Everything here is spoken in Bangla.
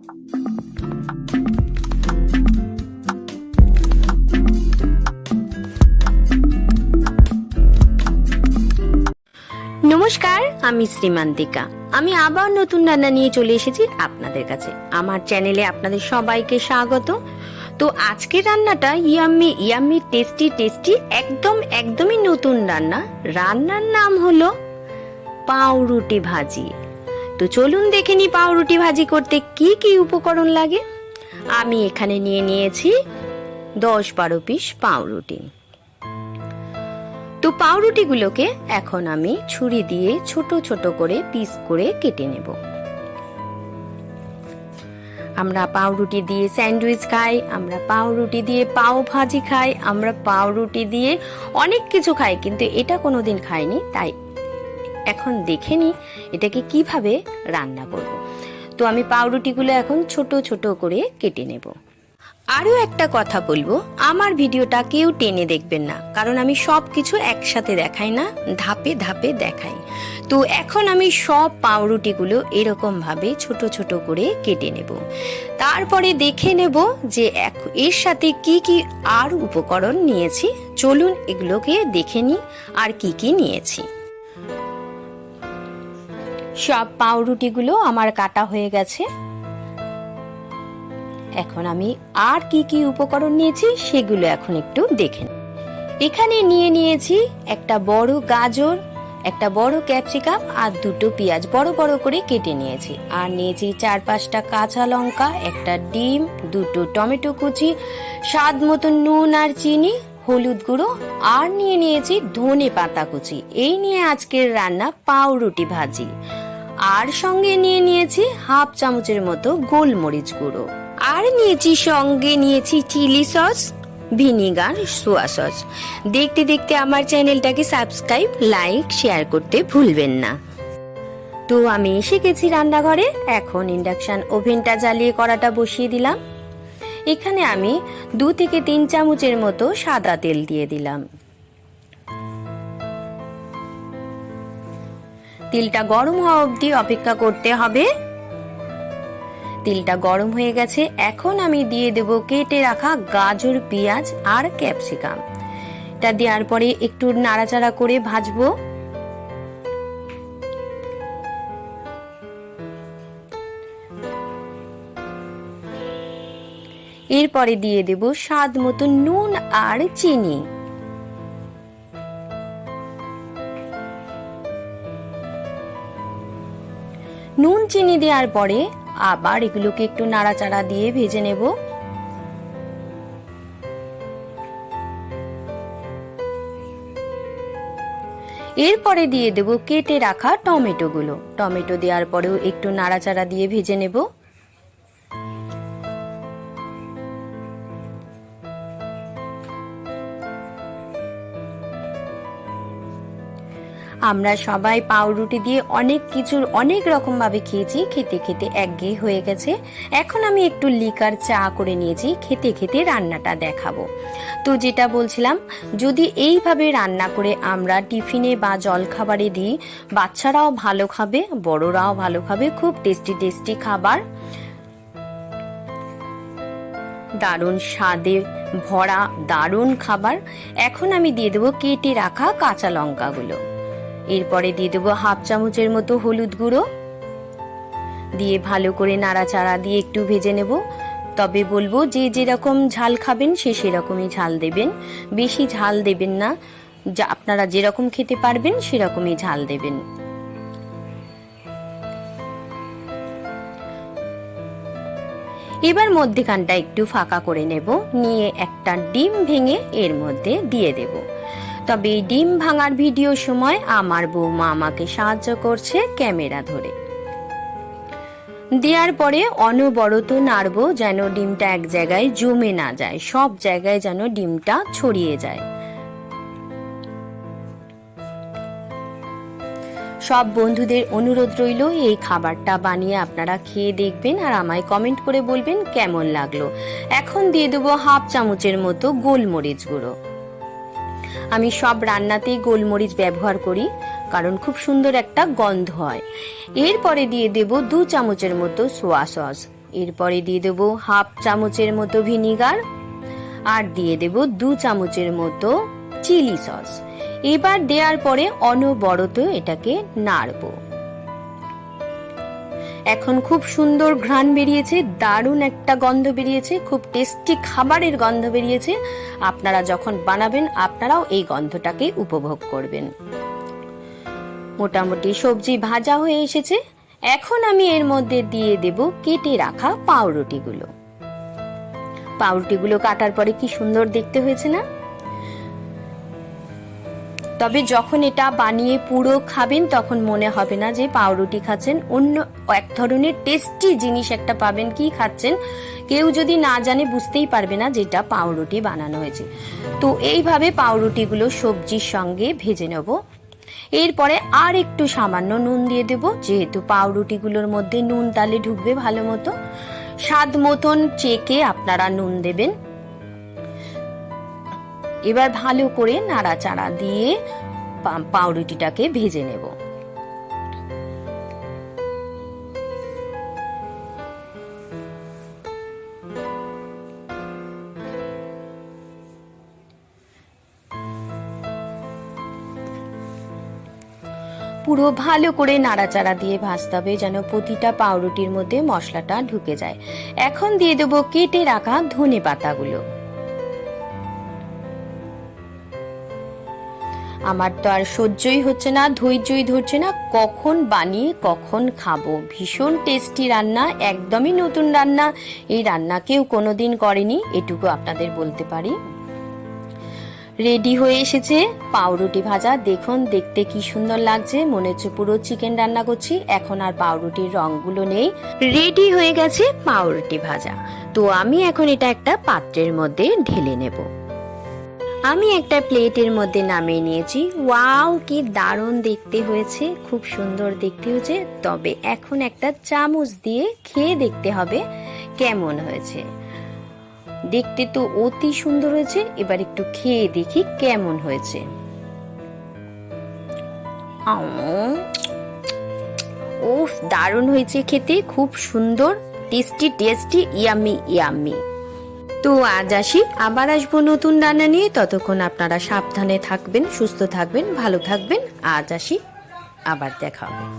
নমস্কার, আমি শ্রীমান্তিকা। আমি আবার নতুন রান্না নিয়ে চলে এসেছি আপনাদের কাছে। আমার চ্যানেলে আপনাদের সবাইকে স্বাগত। তো আজকের রান্নাটা ইয়াম্মি ইয়াম্মি টেস্টি টেস্টি একদমই নতুন রান্না। রান্নার নাম হলো পাউরুটি ভাজি। তো চলুন দেখে নি পাউরুটি ভাজি করতে কি কি উপকরণ লাগে। আমি এখানে নিয়ে নিয়েছি 10-12 পিস পাউরুটি। তো পাউরুটিগুলোকে এখন আমি ছুরি দিয়ে ছোট ছোট করে পিস করে কেটে নেব। আমরা পাউরুটি দিয়ে স্যান্ডউইচ খাই, আমরা পাউরুটি দিয়ে পাও ভাজি খাই, আমরা পাউরুটি দিয়ে অনেক কিছু খাই, কিন্তু এটা কোনোদিন খাইনি। তাই এখন দেখে নি এটাকে কিভাবে রান্না করব। তো আমি পাউরুটিগুলো এখন ছোট ছোট করে কেটে নেব। আরও একটা কথা বলবো, আমার ভিডিওটা কেউ টেনে দেখবেন না, কারণ আমি সব কিছু একসাথে দেখাই না, ধাপে ধাপে দেখাই। তো এখন আমি সব পাউরুটিগুলো এরকম ভাবে ছোট ছোট করে কেটে নেব। তারপরে দেখে নেব যে এর সাথে কি কি আর উপকরণ নিয়েছি। চলুন এগুলোকে দেখে নিই আর কি কি নিয়েছি। সব পাউরুটিগুলো আমার কাটা হয়ে গেছে। এখন আমি আর কি কি উপকরণ নিয়েছি সেগুলো এখন একটু দেখেন। এখানে নিয়ে নিয়েছি একটা বড় গাজর, একটা বড় ক্যাপসিকাম আর দুটো পেঁয়াজ বড় বড় করে কেটে নিয়েছি। আর নিয়েছি 4-5টা কাঁচা লঙ্কা, একটা ডিম, দুটো টমেটো কুচি, স্বাদ মতো নুন আর চিনি, হলুদ গুঁড়ো, আর নিয়ে নিয়েছি ধনে পাতা কুচি। এই নিয়ে আজকের রান্না পাউরুটি ভাজি। আর সঙ্গে নিয়ে নিয়েছি 1/2 চামচের মতো গোলমরিচ গুঁড়ো। আর সঙ্গে নিয়েছি chilli sauce, vinegar, soya sauce. দেখতে দেখতে আমার চ্যানেলটাকে সাবস্ক্রাইব, লাইক, শেয়ার করতে ভুলবেন না। তো আমি এসে গেছি রান্নাঘরে। এখন ইন্ডাকশন ওভেনটা জ্বালিয়ে কড়াটা বসিয়ে দিলাম। এখানে আমি 2 থেকে 3 চামচের মতো সাদা তেল দিয়ে দিলাম। তেলটা গরম হওয়া অবধি অপেক্ষা করতে হবে। তেলটা গরম হয়ে গেছে। এখন আমি দিয়ে দেব কেটে রাখা গাজর, পেঁয়াজ আর ক্যাপসিকাম। এটা দেওয়ার পরে একটু নাড়াচাড়া করে ভাজবো। এরপরে দিয়ে দেব স্বাদ মতো নুন আর চিনি। নুন চিনি দেওয়ার পরে আবার এগুলোকে একটু নাড়াচাড়া দিয়ে ভেজে নেব। এরপরে দিয়ে দেব কেটে রাখা টমেটো গুলো। টমেটো দেওয়ার পরেও একটু নাড়াচাড়া দিয়ে ভেজে নেব। আমরা সবাই পাউরুটি দিয়ে অনেক রকম ভাবে খেয়েছি, খেতে খেতে একঘেয়ে হয়ে গেছে। এখন আমি একটু লিকার চা করে নিয়েছি, খেতে খেতে রান্নাটা দেখাবো। তো যেটা বলছিলাম, যদি এইভাবে রান্না করে আমরা টিফিনে বা জলখাবারে দিই, বাচ্চারাও ভালো খাবে, বড়রাও ভালো খাবে। খুব টেস্টি টেস্টি খাবার, দারুণ স্বাদে ভরা দারুণ খাবার। এখন আমি দিয়ে দেবো কেটে রাখা কাঁচা লঙ্কাগুলো। এরপরে দিয়ে দেবো 1/2 চামচের মতো হলুদ গুঁড়ো দিয়ে ভালো করে নাড়াচাড়া দিয়ে একটু ভেজে নেব। তবে বলবো যে যেরকম ঝাল খাবেন সেরকমই ঝাল দেবেন, বেশি ঝাল দেবেন না। যা আপনারা যেরকম খেতে পারবেন সেরকমই ঝাল দেবেন। এবার মধ্যেখানটা একটু ফাঁকা করে নেব, নিয়ে একটা ডিম ভেঙে এর মধ্যে দিয়ে দেব। তবে এই ডিম ভাঙার ভিডিও সময় আমার বৌমা আমাকে সাহায্য করছে ক্যামেরা ধরে। দেওয়ার পরে অনবরত নাড়বো যেন ডিমটা এক জায়গায় জমে না যায়, সব জায়গায় যেন ডিমটা ছড়িয়ে যায়। সব বন্ধুদের অনুরোধ রইল, এই খাবারটা বানিয়ে আপনারা খেয়ে দেখবেন আর আমায় কমেন্ট করে বলবেন কেমন লাগলো। এখন দিয়ে দেবো 1/2 চামচের মতো গোলমরিচ গুঁড়ো। আমি সব রান্নাতেই গোলমরিচ ব্যবহার করি, কারণ খুব সুন্দর একটা গন্ধ হয়। এরপরে দিয়ে দেব 2 চামচের মতো সোয়া সস। এরপরে দিয়ে দেবো 1/2 চামচের মতো ভিনিগার, আর দিয়ে দেব 2 চামচের মতো চিলি সস। এবার দেওয়ার পরে অনবরত এটাকে নাড়বো। এখন খুব সুন্দর ঘ্রাণ বেরিয়েছে, দারুণ একটা গন্ধ বেরিয়েছে, খুব টেস্টি খাবারের গন্ধ বেরিয়েছে। আপনারা যখন বানাবেন আপনারাও এই গন্ধটাকে উপভোগ করবেন। মোটামুটি সবজি ভাজা হয়ে এসেছে। এখন আমি এর মধ্যে দিয়ে দেব কেটে রাখা পাউরুটিগুলো। পাউরুটিগুলো কাটার পরে কি সুন্দর দেখতে হয়েছে না? তবে যখন এটা বানিয়ে পুরো খাবেন তখন মনে হবে না যে পাউরুটি খাচ্ছেন, অন্য এক ধরনের টেস্টি জিনিস একটা পাবেন। কি খাচ্ছেন কেউ যদি না জানে বুঝতেই পারবে না যেটা পাউরুটি বানানো হয়েছে। তো এইভাবে পাউরুটিগুলো সবজির সঙ্গে ভেজে নেব। এরপরে আর একটু সামান্য নুন দিয়ে দেব, যেহেতু পাউরুটিগুলোর মধ্যে নুন তালে ঢুকবে ভালো মতো। স্বাদ মতন চেকে আপনারা নুন দেবেন। এবার ভালো করে নাড়াচাড়া দিয়ে পাউরুটিটাকে ভেজে নেব। পুরো ভালো করে নাড়াচাড়া দিয়ে ভাজতে হবে যেন প্রতিটা পাউরুটির মধ্যে মশলাটা ঢুকে যায়। এখন দিয়ে দেবো কেটে রাখা ধনে পাতাগুলো। আমার তো আর সহ্যই হচ্ছে না, ধৈর্যই ধরছে না, কখন বানিয়ে কখন খাবো। ভীষণ টেস্টি রান্না, একদমই নতুন রান্না। এই রান্না কেউ কোনোদিন করেনি, এটুকু আপনাদের বলতে পারি। রেডি হয়ে এসেছে পাউরুটি ভাজা। দেখুন দেখতে কি সুন্দর লাগছে, মনে হচ্ছে পুরো চিকেন রান্না করছি। এখন আর পাউরুটির রঙগুলো নেই, রেডি হয়ে গেছে পাউরুটি ভাজা। তো আমি এখন এটা একটা পাত্রের মধ্যে ঢেলে নেব। আমি একটা প্লেটের মধ্যে নামিয়ে নিয়েছি। ওয়াও, কি দারুণ দেখতে হয়েছে, খুব সুন্দর দেখতে হয়েছে। তবে এখন একটা চামচ দিয়ে খেয়ে দেখতে হবে কেমন হয়েছে। দেখতে তো অতি সুন্দর হয়েছে, এবার একটু খেয়ে দেখি কেমন হয়েছে। উফ, দারুণ হয়েছে খেতে, খুব সুন্দর, টেস্টি টেস্টি, ইয়াম্মি ইয়াম্মি। তো আজ আসি, আবার আসবো নতুন রান্না নিয়ে। ততক্ষণ আপনারা সাবধানে থাকবেন, সুস্থ থাকবেন, ভালো থাকবেন। আজ আসি, আবার দেখা হবে।